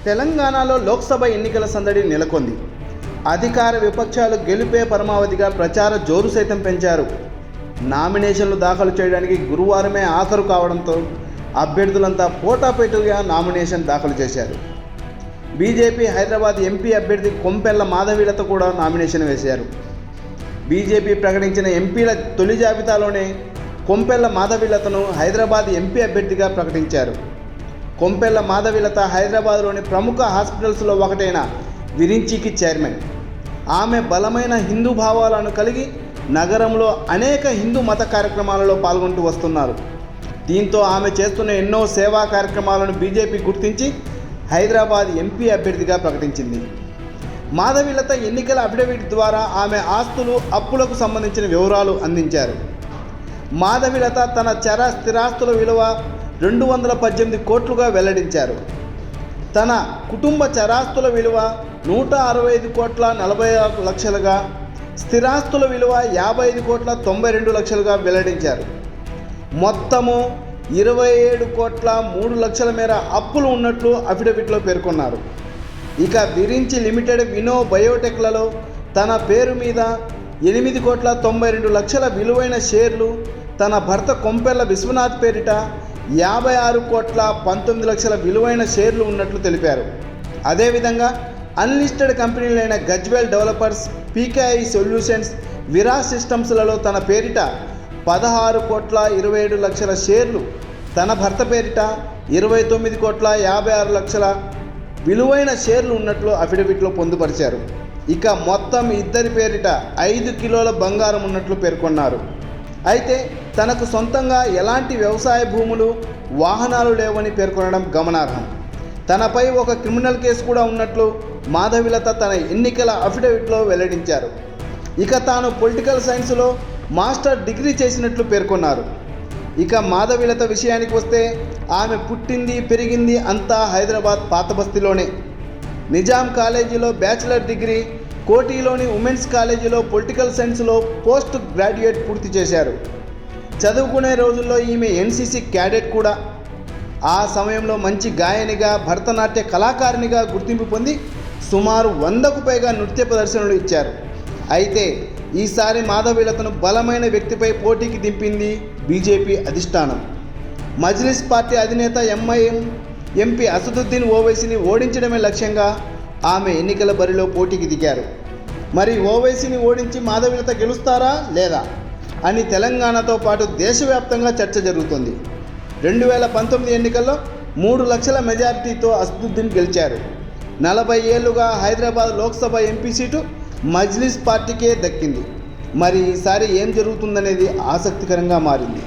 తెలంగాణలో లోక్సభ ఎన్నికల సందడి నెలకొంది. అధికార విపక్షాలు గెలుపే పరమావధిగా ప్రచార జోరు సైతం పెంచారు. నామినేషన్లు దాఖలు చేయడానికి గురువారమే ఆఖరు కావడంతో అభ్యర్థులంతా పోటాపోటీగా నామినేషన్ దాఖలు చేశారు. బీజేపీ హైదరాబాద్ ఎంపీ అభ్యర్థి కొంపెల్ల మాధవీలత కూడా నామినేషన్ వేశారు. బీజేపీ ప్రకటించిన ఎంపీల తొలి జాబితాలోనే కొంపెల్ల మాధవీలతను హైదరాబాద్ ఎంపీ అభ్యర్థిగా ప్రకటించారు. కొంపెల్ల మాధవీలత హైదరాబాద్లోని ప్రముఖ హాస్పిటల్స్లో ఒకటైన విరించికి చైర్మన్. ఆమె బలమైన హిందూ భావాలను కలిగి నగరంలో అనేక హిందూ మత కార్యక్రమాలలో పాల్గొంటూ వస్తున్నారు. దీంతో ఆమె చేస్తున్న ఎన్నో సేవా కార్యక్రమాలను బీజేపీ గుర్తించి హైదరాబాద్ ఎంపీ అభ్యర్థిగా ప్రకటించింది. మాధవీలత ఎన్నికల అఫిడవిట్ ద్వారా ఆమె ఆస్తులు, అప్పులకు సంబంధించిన వివరాలు అందించారు. మాధవీలత తన స్థిరాస్తుల విలువ 218 కోట్లుగా వెల్లడించారు. తన కుటుంబ చరాస్తుల విలువ 165 కోట్ల 46 లక్షలుగా, స్థిరాస్తుల విలువ 55 కోట్ల 92 లక్షలుగా వెల్లడించారు. మొత్తము 27 కోట్ల 3 లక్షల మేర అప్పులు ఉన్నట్లు అఫిడవిట్లో పేర్కొన్నారు. ఇక విరించి లిమిటెడ్, వినో బయోటెక్లలో తన పేరు మీద 8 కోట్ల 92 లక్షల విలువైన షేర్లు, తన భర్త కొంపెల్ల విశ్వనాథ్ పేరిట 56 కోట్ల 19 లక్షల విలువైన షేర్లు ఉన్నట్లు తెలిపారు. అదేవిధంగా అన్లిస్టెడ్ కంపెనీలైన Gajwel developers, PKI solutions, Viraj సిస్టమ్స్లలో తన పేరిట 16 కోట్ల 27 లక్షల షేర్లు, తన భర్త పేరిట 29 కోట్ల 56 లక్షల విలువైన షేర్లు ఉన్నట్లు అఫిడవిట్లో పొందుపరిచారు. ఇక మొత్తం ఇద్దరి పేరిట 5 కిలోల బంగారం ఉన్నట్లు పేర్కొన్నారు. అయితే తనకు సొంతంగా ఎలాంటి వ్యవసాయ భూములు, వాహనాలు లేవని పేర్కొనడం గమనార్హం. తనపై ఒక క్రిమినల్ కేసు కూడా ఉన్నట్లు మాధవీలత తన ఎన్నికల అఫిడవిట్లో వెల్లడించారు. ఇక తాను పొలిటికల్ సైన్స్లో మాస్టర్ డిగ్రీ చేసినట్లు పేర్కొన్నారు. ఇక మాధవీలత విషయానికి వస్తే ఆమె పుట్టింది, పెరిగింది అంతా హైదరాబాద్ పాత బస్తీలోనే. నిజాం కాలేజీలో బ్యాచిలర్ డిగ్రీ, కోటిలోని ఉమెన్స్ కాలేజీలో పొలిటికల్ సైన్స్లో పోస్ట్ గ్రాడ్యుయేట్ పూర్తి చేశారు. చదువుకునే రోజుల్లో ఈమె ఎన్సీసీ క్యాడెట్ కూడా. ఆ సమయంలో మంచి గాయనిగా, భరతనాట్య కళాకారిణిగా గుర్తింపు పొంది సుమారు 100కు పైగా నృత్య ప్రదర్శనలు ఇచ్చారు. అయితే ఈసారి మాధవీలతను బలమైన వ్యక్తిపై పోటీకి దింపింది బీజేపీ అధిష్టానం. మజ్లిస్ పార్టీ అధినేత ఎంఐఎం ఎంపీ అసదుద్దీన్ ఓవైసీని ఓడించడమే లక్ష్యంగా ఆమె ఎన్నికల బరిలో పోటీకి దిగారు. మరి ఓవైసీని ఓడించి మాధవీలత గెలుస్తారా లేదా అని తెలంగాణతో పాటు దేశవ్యాప్తంగా చర్చ జరుగుతుంది. 2019 ఎన్నికల్లో 3 లక్షల మెజారిటీతో అసదుద్దీన్ గెలిచారు. 40 ఏళ్లుగా హైదరాబాద్ లోక్సభ ఎంపీ సీటు మజ్లిస్ పార్టీకే దక్కింది. మరి ఈసారి ఏం జరుగుతుందనేది ఆసక్తికరంగా మారింది.